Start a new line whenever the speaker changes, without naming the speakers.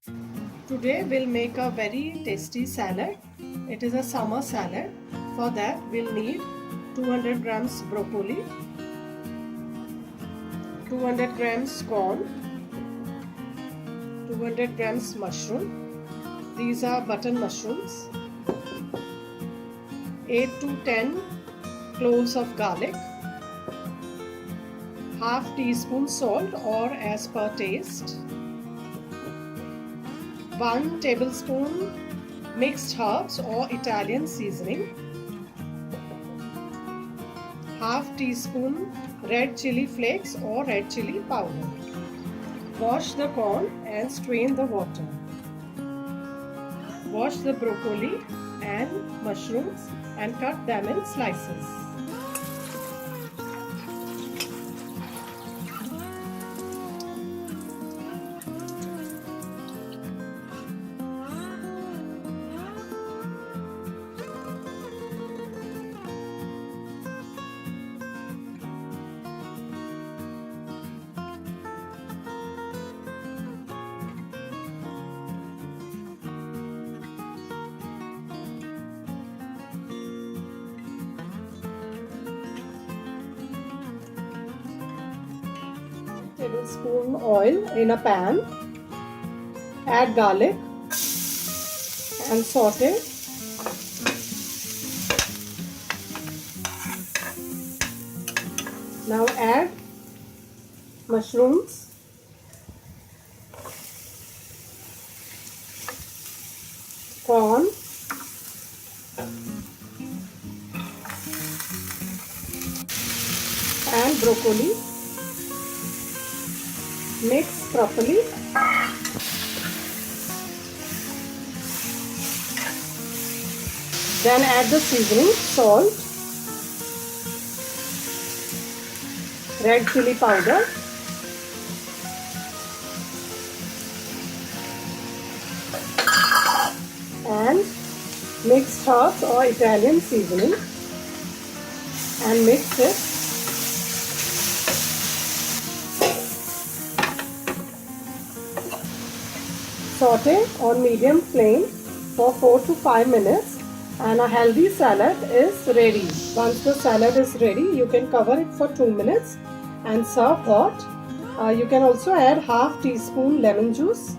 Today we'll make a very tasty salad. It is a summer salad. For that we'll need 200 grams broccoli, 200 grams corn, 200 grams mushroom. These are button mushrooms. 8 to 10 cloves of garlic, half teaspoon salt or as per taste, 1 tablespoon mixed herbs or Italian seasoning, half teaspoon red chili flakes or red chili powder. Wash the corn and strain the water. Wash the broccoli and mushrooms and cut them in slices. Tablespoon oil in a pan. Add garlic and saute. Now add mushrooms, corn, and broccoli. Mix properly. Then add the seasoning, salt, red chili powder, and mixed herbs or Italian seasoning, and mix it. Saute on medium flame for 4 to 5 minutes and a healthy salad is ready. Once the salad is ready, you can cover it for 2 minutes and serve hot. You can also add half teaspoon lemon juice